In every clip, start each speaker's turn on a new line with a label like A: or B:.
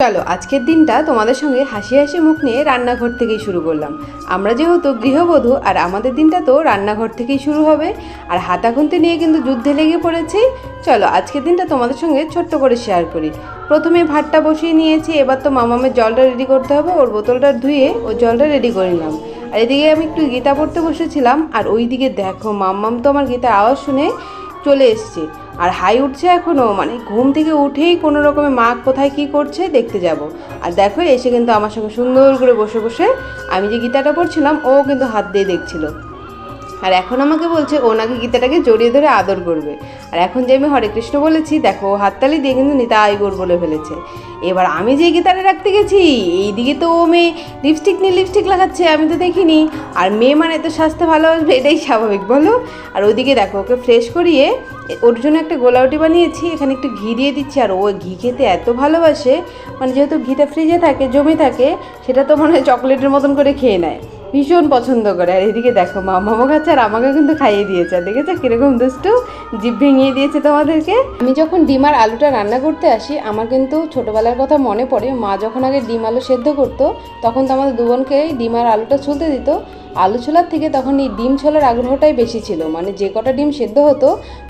A: চলো আজকের দিনটা তোমাদের সঙ্গে হাসি হাসি মুখ নিয়ে রান্নাঘর থেকেই শুরু করলাম। আমরা যেহেতু গৃহবধূ আর আমাদের দিনটা তো রান্নাঘর থেকেই শুরু হবে, আর হাতাখুন্তি নিয়ে কিন্তু যুদ্ধে লেগে পড়েছি। চলো আজকের দিনটা তোমাদের সঙ্গে ছোট্ট করে শেয়ার করি। প্রথমে ভাতটা বসিয়ে নিয়েছি, এবার তো মামামের জলটা রেডি করতে হবে, ওর বোতলটা ধুয়ে ওর জলটা রেডি করে নিলাম। আর এদিকে আমি একটু গীতা পড়তে বসেছিলাম, আর ওইদিকে দেখো মাম্মাম তো আমার গীতার আওয়াজ শুনে চলে এসছে আর হাই উঠছে এখনও, মানে ঘুম থেকে উঠেই কোনো রকমে মা কোথায় কি করছে দেখতে যাব। আর দেখো এসে কিন্তু আমার সঙ্গে সুন্দর করে বসে বসে আমি যে গীতাটা পড়ছিলাম ও কিন্তু হাত দিয়ে দেখছিল, আর এখন আমাকে বলছে ও নাকি গীতাটাকে জড়িয়ে ধরে আদর করবে। আর এখন যে আমি হরে কৃষ্ণ বলেছি দেখো হাততালি দিয়ে কিন্তু নিতাই গৌর বলে ফেলেছে। এবার আমি যে গীতাটা রাখতে গেছি এইদিকে তো ও মেয়ে লিপস্টিক নিয়ে লিপস্টিক লাগাচ্ছে, আমি তো দেখিনি। আর মেয়ে মানে তো স্বাস্থ্য ভালোবাসবে, এটাই স্বাভাবিক বলো। আর ওইদিকে দেখো ওকে ফ্রেশ করিয়ে ওর জন্য একটা গোলাউটি বানিয়েছি, এখানে একটু ঘি দিয়ে দিচ্ছি। আর ও ঘি খেতে এত ভালোবাসে, মানে যেহেতু ঘিটা ফ্রিজে থাকে জমে থাকে, সেটা তো মনে হয় চকলেটের মতন করে খেয়ে নেয়, ভীষণ পছন্দ করে। আর এদিকে দেখো মামামা খাচ্ছে আর আমাকে কিন্তু খাইয়ে দিয়েছে। আর দেখেছো কীরকম দুষ্টু, জিভ ভেঙিয়ে দিয়েছে তোমাদেরকে। আমি যখন ডিম আর আলুটা রান্না করতে আসি আমার কিন্তু ছোটোবেলার কথা মনে পড়ে। মা যখন আগে ডিম আলু সেদ্ধ করতো তখন তো আমাদের দুজনকে ডিম আর আলুটা ছুলতে দিত। আলু ছোলার থেকে তখন এই ডিম ছোলার আগ্রহটাই বেশি ছিল, মানে যে কটা ডিম সেদ্ধ হতো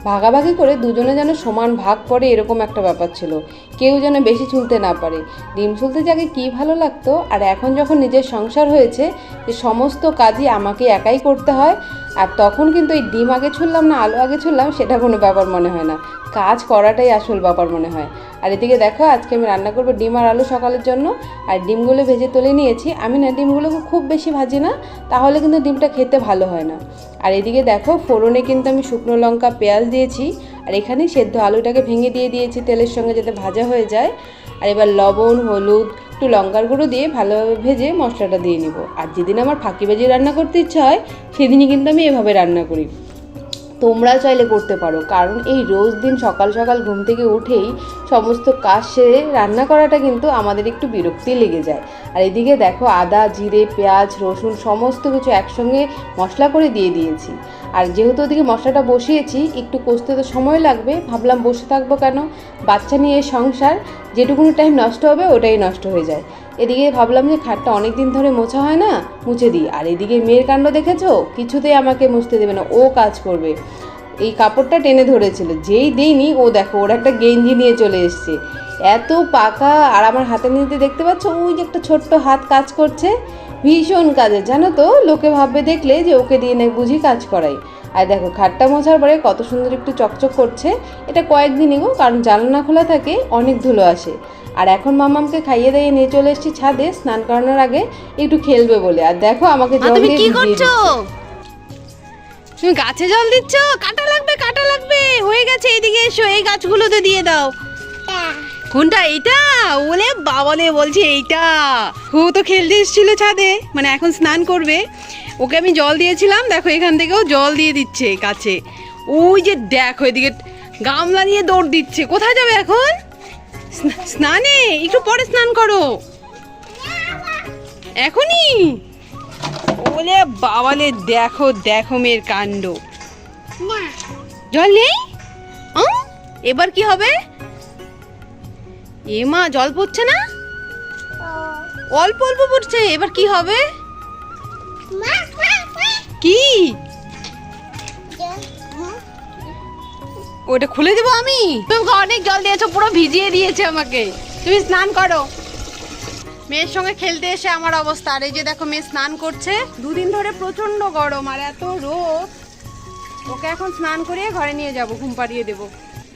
A: ভাগাভাগি করে দুজনে যেন সমান ভাগ পড়ে এরকম একটা ব্যাপার ছিল, কেউ যেন বেশি ছুলতে না পারে। ডিম ছুলতে যাকে কী ভালো লাগতো। আর এখন যখন নিজের সংসার হয়েছে যে সমস্ত কাজই আমাকে একাই করতে হয়, আর তখন কিন্তু এই ডিম আগে ছুললাম না আলু আগে ছুললাম সেটা কোনো ব্যাপার মনে হয় না, কাজ করাটাই আসল ব্যাপার মনে হয়। আর এদিকে দেখো আজকে আমি রান্না করবো ডিম আর আলু সকালের জন্য। আর ডিমগুলো ভেজে তুলে নিয়েছি। আমি না ডিমগুলোকে খুব বেশি ভাজি না, তাহলে কিন্তু ডিমটা খেতে ভালো হয় না। আর এদিকে দেখো ফোড়নে কিন্তু আমি শুকনো লঙ্কা পেঁয়াজ দিয়েছি, আর এখানে সেদ্ধ আলুটাকে ভেঙে দিয়ে দিয়েছি তেলের সঙ্গে যাতে ভাজা হয়ে যায়। আর এবার লবণ হলুদ একটু লঙ্কার গুঁড়ো দিয়ে ভালোভাবে ভেজে মশলাটা দিয়ে নিব। আর যেদিন আমার ফাঁকিবাজি রান্না করতে ইচ্ছা হয় সেদিনই কিন্তু আমি এভাবে রান্না করি, তোমরা চাইলে করতে পারো। কারণ এই রোজ দিন সকাল সকাল ঘুম থেকে উঠেই সমস্ত কাজ সেরে রান্না করাটা কিন্তু আমাদের একটু বিরক্তি লেগে যায়। আর এদিকে দেখো আদা জিরে পেঁয়াজ রসুন সমস্ত কিছু একসঙ্গে মশলা করে দিয়ে দিয়েছি। আর যেহেতু ওদিকে মশলাটা বসিয়েছি একটু কষতে তো সময় লাগবে, ভাবলাম বসে থাকবো কেন, বাচ্চা নিয়ে সংসার, যেটুকুনি টাইম নষ্ট হবে ওটাই নষ্ট হয়ে যায়। এদিকে ভাবলাম যে খাটটা অনেক দিন ধরে মোছা হয় না, মুছে দিই। আর এদিকে মেয়ের কাণ্ড দেখেছো, কিছুতেই আমাকে মুছতে দেবে না, ও কাজ করবে। এই কাপড়টা টেনে ধরেছিল, যেই দিইনি ও দেখো ওর একটা গেঞ্জি নিয়ে চলে এসছে, এত পাকা। আর আমার হাতে নিতে দেখতে পাচ্ছ ওই যে একটা ছোট্ট হাত কাজ করছে, ভীষণ কাজে জানো তো, লোকে ভাববে দেখলে যে ওকে দিয়ে না বুঝি কাজ করাই। আর দেখো খাটটা মোছার পরে কত সুন্দর একটু চকচক করছে। এটা কয়েকদিনই গো, কারণ জানলা খোলা থাকে অনেক ধুলো আসে। আর এখন মামামকে খাইয়ে দিয়ে নিয়ে চলে এসেছি ছাদে স্নান করানোর আগে একটু খেলবে বলে। আর দেখো আমাকে জল দিয়ে ভিজিয়ে দিচ্ছে।
B: তুমি গাছে জল দিচ্ছ? কাটা লাগবে কাটা লাগবে, হয়ে গেছে। এইদিকে এসো, এই গাছগুলোতে দিয়ে দাও। কোনটা? এইটা? ওলে বাবালে বলছে এইটা। ও তো খেলতে এসেছিল ছাদে, মানে এখন স্নান করবে, ওকে আমি জল দিয়েছিলাম। দেখো এখান থেকেও জল দিয়ে দিচ্ছে গাছে। ওই যে দেখো এদিকে গামলা নিয়ে দৌড় দিচ্ছে। কোথায় যাবে এখন? স্নানে? একটু পরে স্নান করো, এখনই? ওলে বাবালে দেখো দেখো মেয়ের কাণ্ড। জল নেই? এবার কি হবে? এ মা জল পড়ছে না, অল্প অল্প পড়ছে, এবার কি হবে? কি ওটা খুলে দেবো আমি? তুমি অনেক জল দিয়েছো, পুরো ভিজিয়ে দিয়েছে আমাকে। তুমি স্নান করো। মেয়ের সঙ্গে খেলতে এসে আমার অবস্থা। আর এই যে দেখো মেয়ে স্নান করছে, দুদিন ধরে প্রচন্ড গরম আর এত রোদ। ওকে এখন স্নান করিয়ে ঘরে নিয়ে যাবো, ঘুম পাড়িয়ে দেবো।